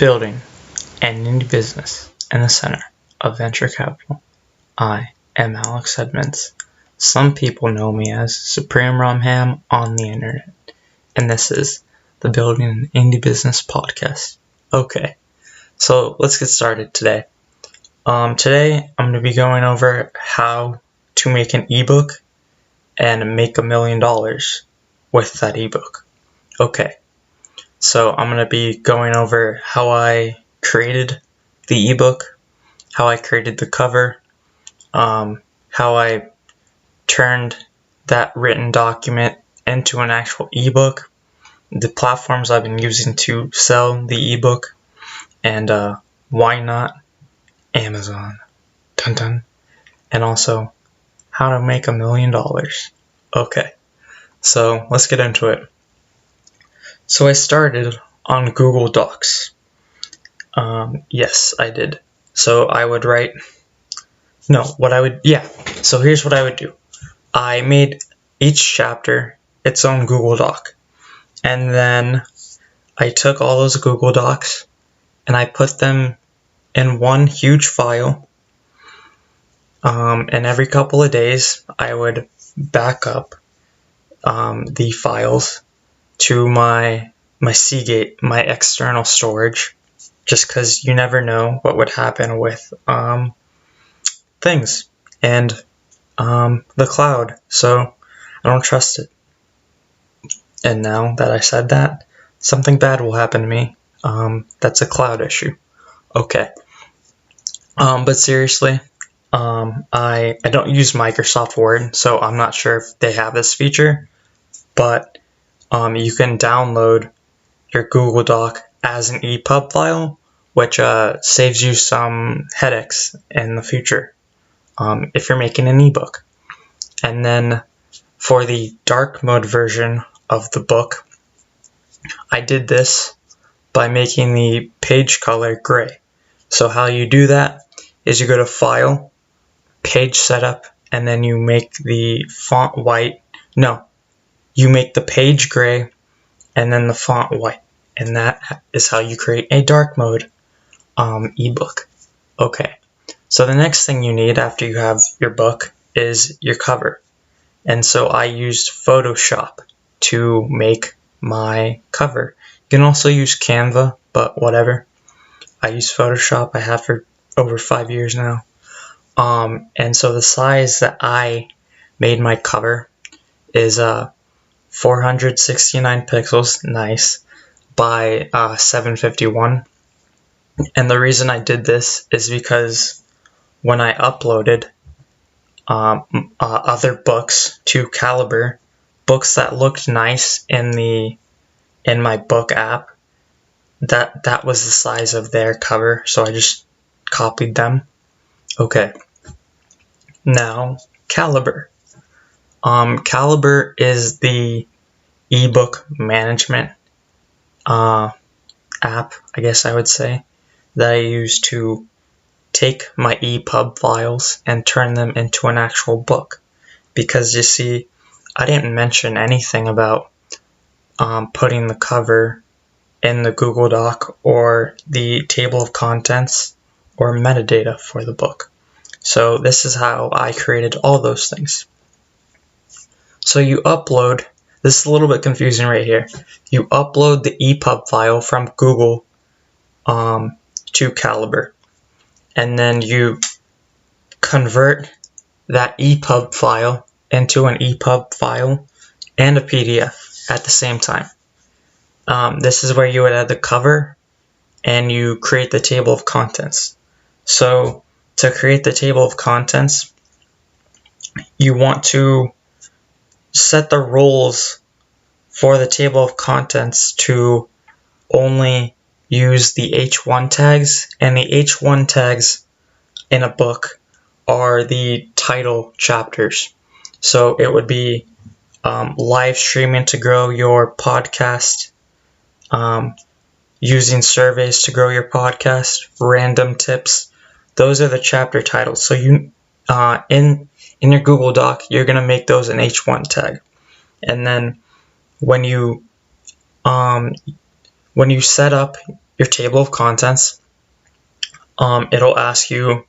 Building an indie business in the center of venture capital. I am Alex Edmonds. Some people know me as SupremeRumHam on the internet, and this is the Building an Indie Business podcast. Okay, so let's get started today. Today I'm going to be going over how to make an ebook and make $1 million with that ebook. Okay, so I'm going to be going over how I created the ebook, how I created the cover, how I turned that written document into an actual ebook, the platforms I've been using to sell the ebook, and why not Amazon, dun dun, and also how to make $1 million. Okay, so let's get into it. So I started on Google Docs. Yes, I did. So I would write, so here's what I would do. I made each chapter its own Google Doc. And then I took all those Google Docs and I put them in one huge file. And every couple of days I would back up the files to my Seagate, my external storage, just because you never know what would happen with things and the cloud, so I don't trust it. And now that I said that, something bad will happen to me. That's a cloud issue. Okay. But seriously, I don't use Microsoft Word, so I'm not sure if they have this feature, but you can download your Google Doc as an EPUB file, which saves you some headaches in the future if you're making an ebook. And then for the dark mode version of the book, I did this by making the page color gray. So how you do that is you go to File, Page Setup, and then you make the font white. No, you make the page gray and then the font white. And that is how you create a dark mode ebook. Okay, so the next thing you need after you have your book is your cover. And so I used Photoshop to make my cover. You can also use Canva, but whatever. I use Photoshop. I have for over 5 years now. And so the size that I made my cover is 469 pixels, nice, by 751. And the reason I did this is because when I uploaded other books to Calibre, books that looked nice in my book app, that was the size of their cover, so I just copied them. Okay, now Calibre. Calibre is the ebook management app, I guess I would say, that I use to take my EPUB files and turn them into an actual book. Because you see, I didn't mention anything about putting the cover in the Google Doc or the table of contents or metadata for the book. So this is how I created all those things. So you upload, this is a little bit confusing right here. You upload the EPUB file from Google to Calibre, and then you convert that EPUB file into an EPUB file and a PDF at the same time. This is where you would add the cover and you create the table of contents. So to create the table of contents, you want to set the roles for the table of contents to only use the H1 tags, and the H1 tags in a book are the title chapters. So it would be live streaming to grow your podcast, using surveys to grow your podcast, random tips. Those are the chapter titles. So you in your Google Doc, you're gonna make those an H1 tag, and then when you set up your table of contents. It'll ask you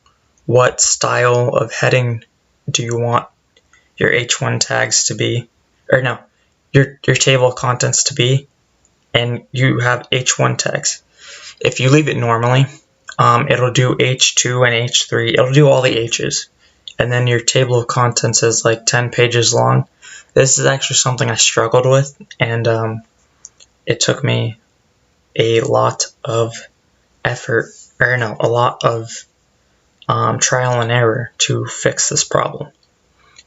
what style of heading do you want your H1 tags to be, or no, your table of contents to be, and you have H1 tags. If you leave it normally, it'll do H2 and H3. It'll do all the H's. And then your table of contents is like 10 pages long. This is actually something I struggled with, and it took me a lot of effort, or no, a lot of trial and error to fix this problem.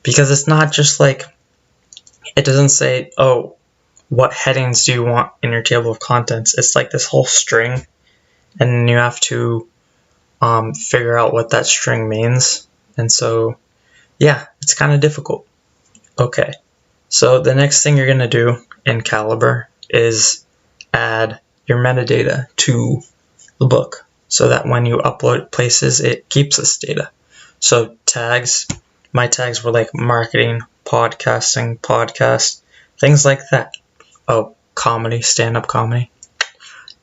Because it's not just like, it doesn't say, oh, what headings do you want in your table of contents? It's like this whole string, and you have to figure out what that string means. And so, yeah, it's kind of difficult. Okay, so the next thing you're going to do in Calibre is add your metadata to the book so that when you upload it places, it keeps this data. So tags, my tags were like marketing, podcasting, podcast, things like that. Oh, comedy, stand-up comedy.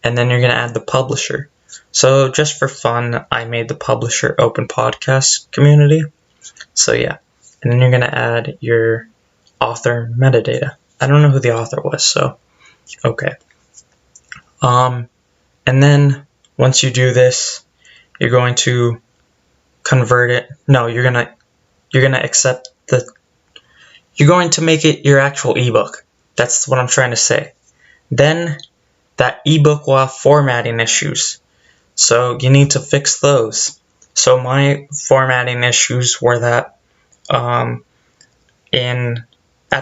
And then you're going to add the publisher. So just for fun, I made the publisher Open Podcast Community. So yeah, and then you're going to add your author metadata. I don't know who the author was, so okay. And then once you do this, you're going to convert it. No, you're going to accept the, you're going to make it your actual ebook. That's what I'm trying to say. Then that ebook will have formatting issues. So you need to fix those. So my formatting issues were that at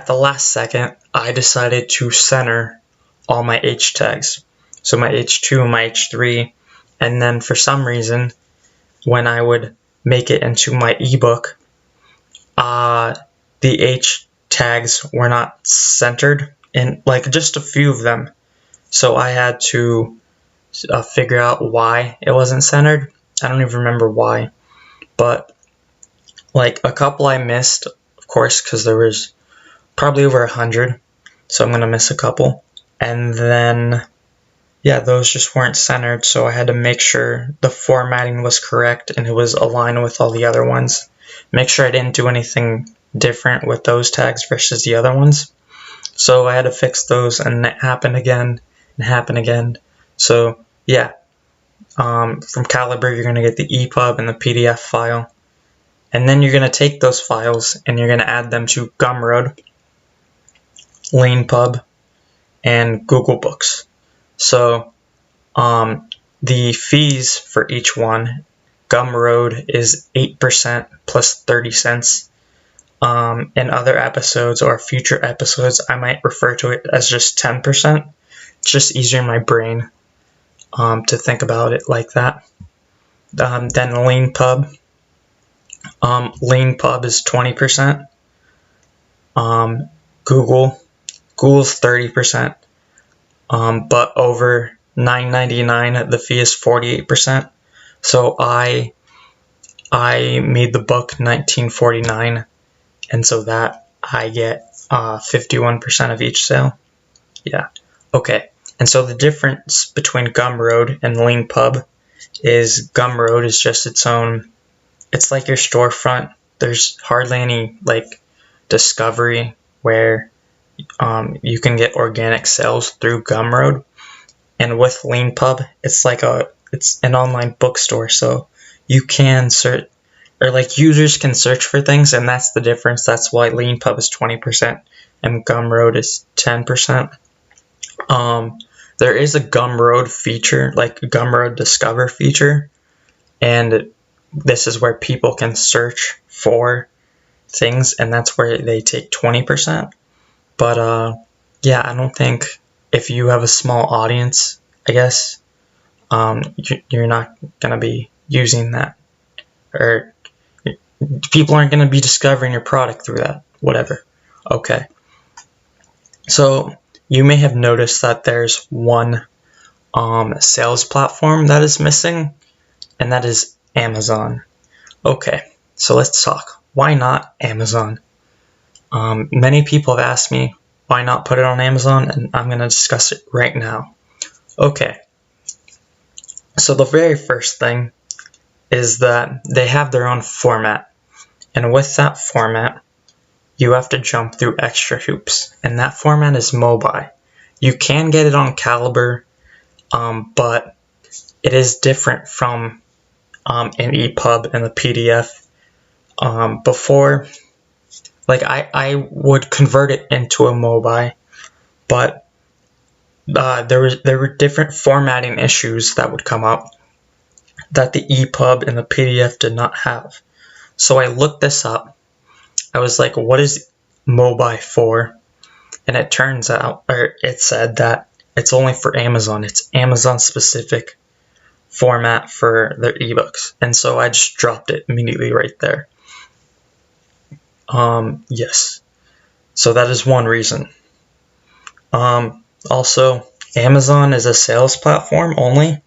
the last second, I decided to center all my H tags. So my H2, my H3, and then for some reason, when I would make it into my ebook, the H tags were not centered, in like just a few of them. So I had to figure out why it wasn't centered. I don't even remember why, but like a couple I missed, of course, because there was probably over 100, so I'm gonna miss a couple. And then yeah, those just weren't centered, so I had to make sure the formatting was correct and it was aligned with all the other ones. Make sure I didn't do anything different with those tags versus the other ones. So I had to fix those, and it happened again and happened again. So yeah, from Calibre you're going to get the EPUB and the PDF file, and then you're going to take those files and you're going to add them to Gumroad, Leanpub, and Google Books. So the fees for each one, Gumroad is 8% plus 30 cents. In other episodes or future episodes, I might refer to it as just 10%. It's just easier in my brain to think about it like that. Then Leanpub. Leanpub is 20%. Google's 30%. But over $9.99, the fee is 48%. So I made the book $19.49, and so that I get 51% of each sale. Yeah, okay. And so the difference between Gumroad and Leanpub is Gumroad is just its own. It's like your storefront. There's hardly any like discovery where you can get organic sales through Gumroad. And with Leanpub, it's an online bookstore, so you can search, or like users can search for things, and that's the difference. That's why Leanpub is 20% and Gumroad is 10%. There is a Gumroad feature, like a Gumroad Discover feature, and this is where people can search for things, and that's where they take 20%. But yeah, I don't think, if you have a small audience, I guess, you're not going to be using that, or people aren't going to be discovering your product through that, whatever. Okay. So you may have noticed that there's one sales platform that is missing, and that is Amazon. Okay, so let's talk. Why not Amazon? Many people have asked me, why not put it on Amazon? And I'm going to discuss it right now. Okay, So the very first thing is that they have their own format, and with that format, you have to jump through extra hoops, and that format is mobile. You can get it on Caliber, but it is different from an EPUB and the PDF. Before, like I would convert it into a mobile, but there were different formatting issues that would come up that the EPUB and the PDF did not have. So I looked this up. I was like, what is mobile for? And it turns out, or it said that it's only for Amazon. It's Amazon specific format for their ebooks. And so I just dropped it immediately right there. Yes. So that is one reason. Also, Amazon is a sales platform only,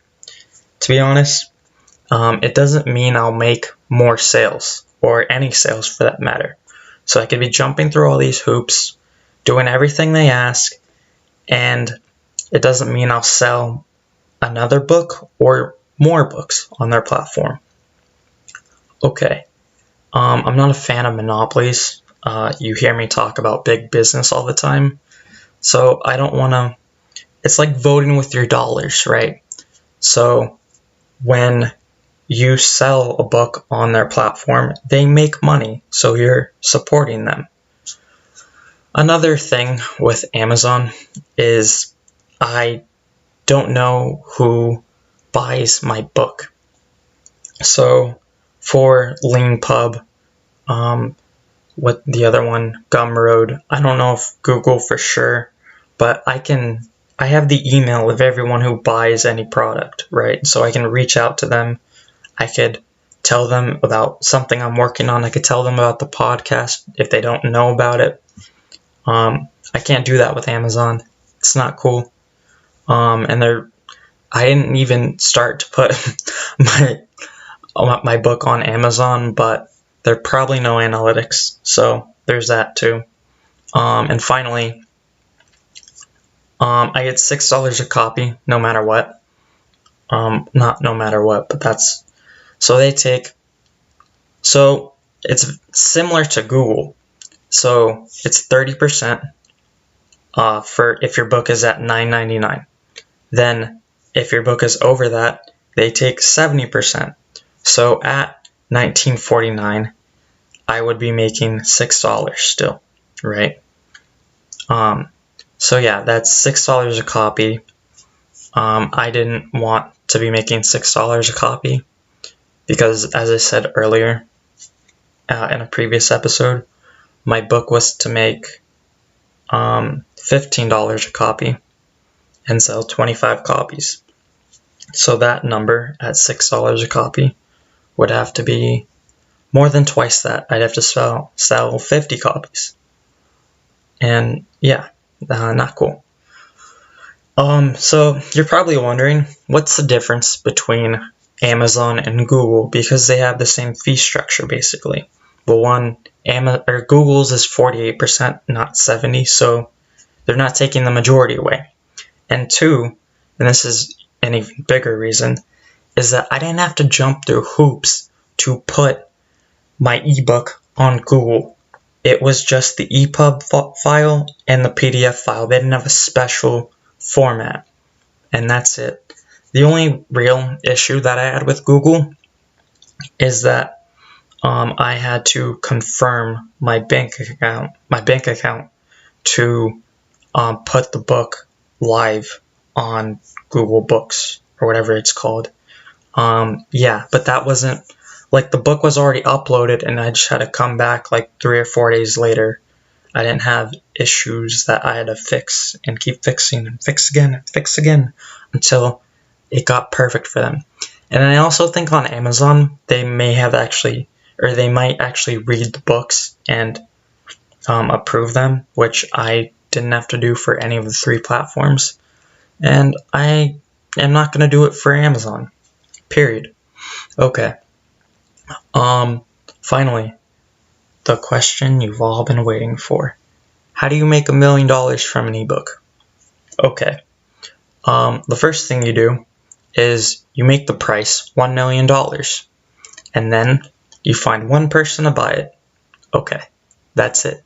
to be honest. It doesn't mean I'll make more sales, or any sales for that matter. So I could be jumping through all these hoops, doing everything they ask, and it doesn't mean I'll sell another book or more books on their platform. Okay, I'm not a fan of monopolies. You hear me talk about big business all the time, so I don't want to. It's like voting with your dollars, right? So when you sell a book on their platform, they make money, so you're supporting them. Another thing with Amazon is I don't know who buys my book. So for Lean Pub, what the other one, Gumroad, I don't know if Google for sure, but I have the email of everyone who buys any product, right? So I can reach out to them. I could tell them about something I'm working on. I could tell them about the podcast if they don't know about it. I can't do that with Amazon. It's not cool. And I didn't even start to put my book on Amazon, but there are probably no analytics, so there's that too. And finally, I get $6 a copy, no matter what. Not no matter what, but that's. So it's similar to Google. So it's 30% for if your book is at $9.99. Then if your book is over that, they take 70%. So at $19.49, I would be making $6 still, right? So yeah, that's $6 a copy. I didn't want to be making $6 a copy because, as I said earlier in a previous episode, my book was to make $15 a copy and sell 25 copies. So that number at $6 a copy would have to be more than twice that. I'd have to sell 50 copies. And yeah, not cool. So you're probably wondering, what's the difference between Amazon and Google, because they have the same fee structure basically. Well, Google's is 48%, not 70%, so they're not taking the majority away. And two, and this is an even bigger reason, is that I didn't have to jump through hoops to put my ebook on Google. It was just the EPUB file and the PDF file. They didn't have a special format, and that's it. The only real issue that I had with Google is that I had to confirm my bank account to put the book live on Google Books or whatever it's called. Yeah, but that wasn't, like, the book was already uploaded and I just had to come back like 3 or 4 days later. I didn't have issues that I had to fix and keep fixing and fix again until it got perfect for them. And I also think on Amazon they might actually read the books and approve them, which I didn't have to do for any of the 3 platforms. And I am not going to do it for Amazon. Period. Okay. Finally, the question you've all been waiting for. How do you make $1 million from an ebook? Okay. The first thing you do is you make the price $1 million, and then you find one person to buy it. Okay, that's it.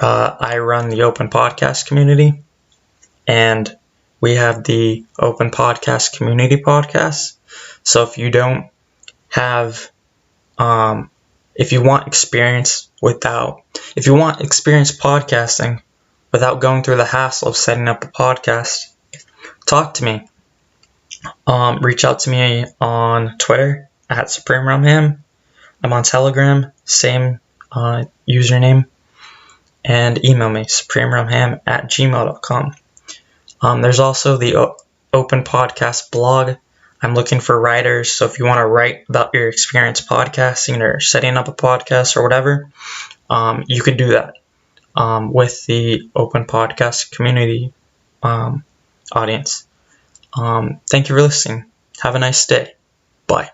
I run the Open Podcast community, and we have the Open Podcast Community podcast. So if you don't have, if you want experience podcasting without going through the hassle of setting up a podcast, talk to me. Reach out to me on Twitter at SupremeRumHam. I'm on Telegram, same username, and email me, SupremeRumHam@gmail.com. There's also the Open Podcast blog. I'm looking for writers, so if you want to write about your experience podcasting or setting up a podcast or whatever, you can do that with the Open Podcast community audience. Thank you for listening. Have a nice day. Bye.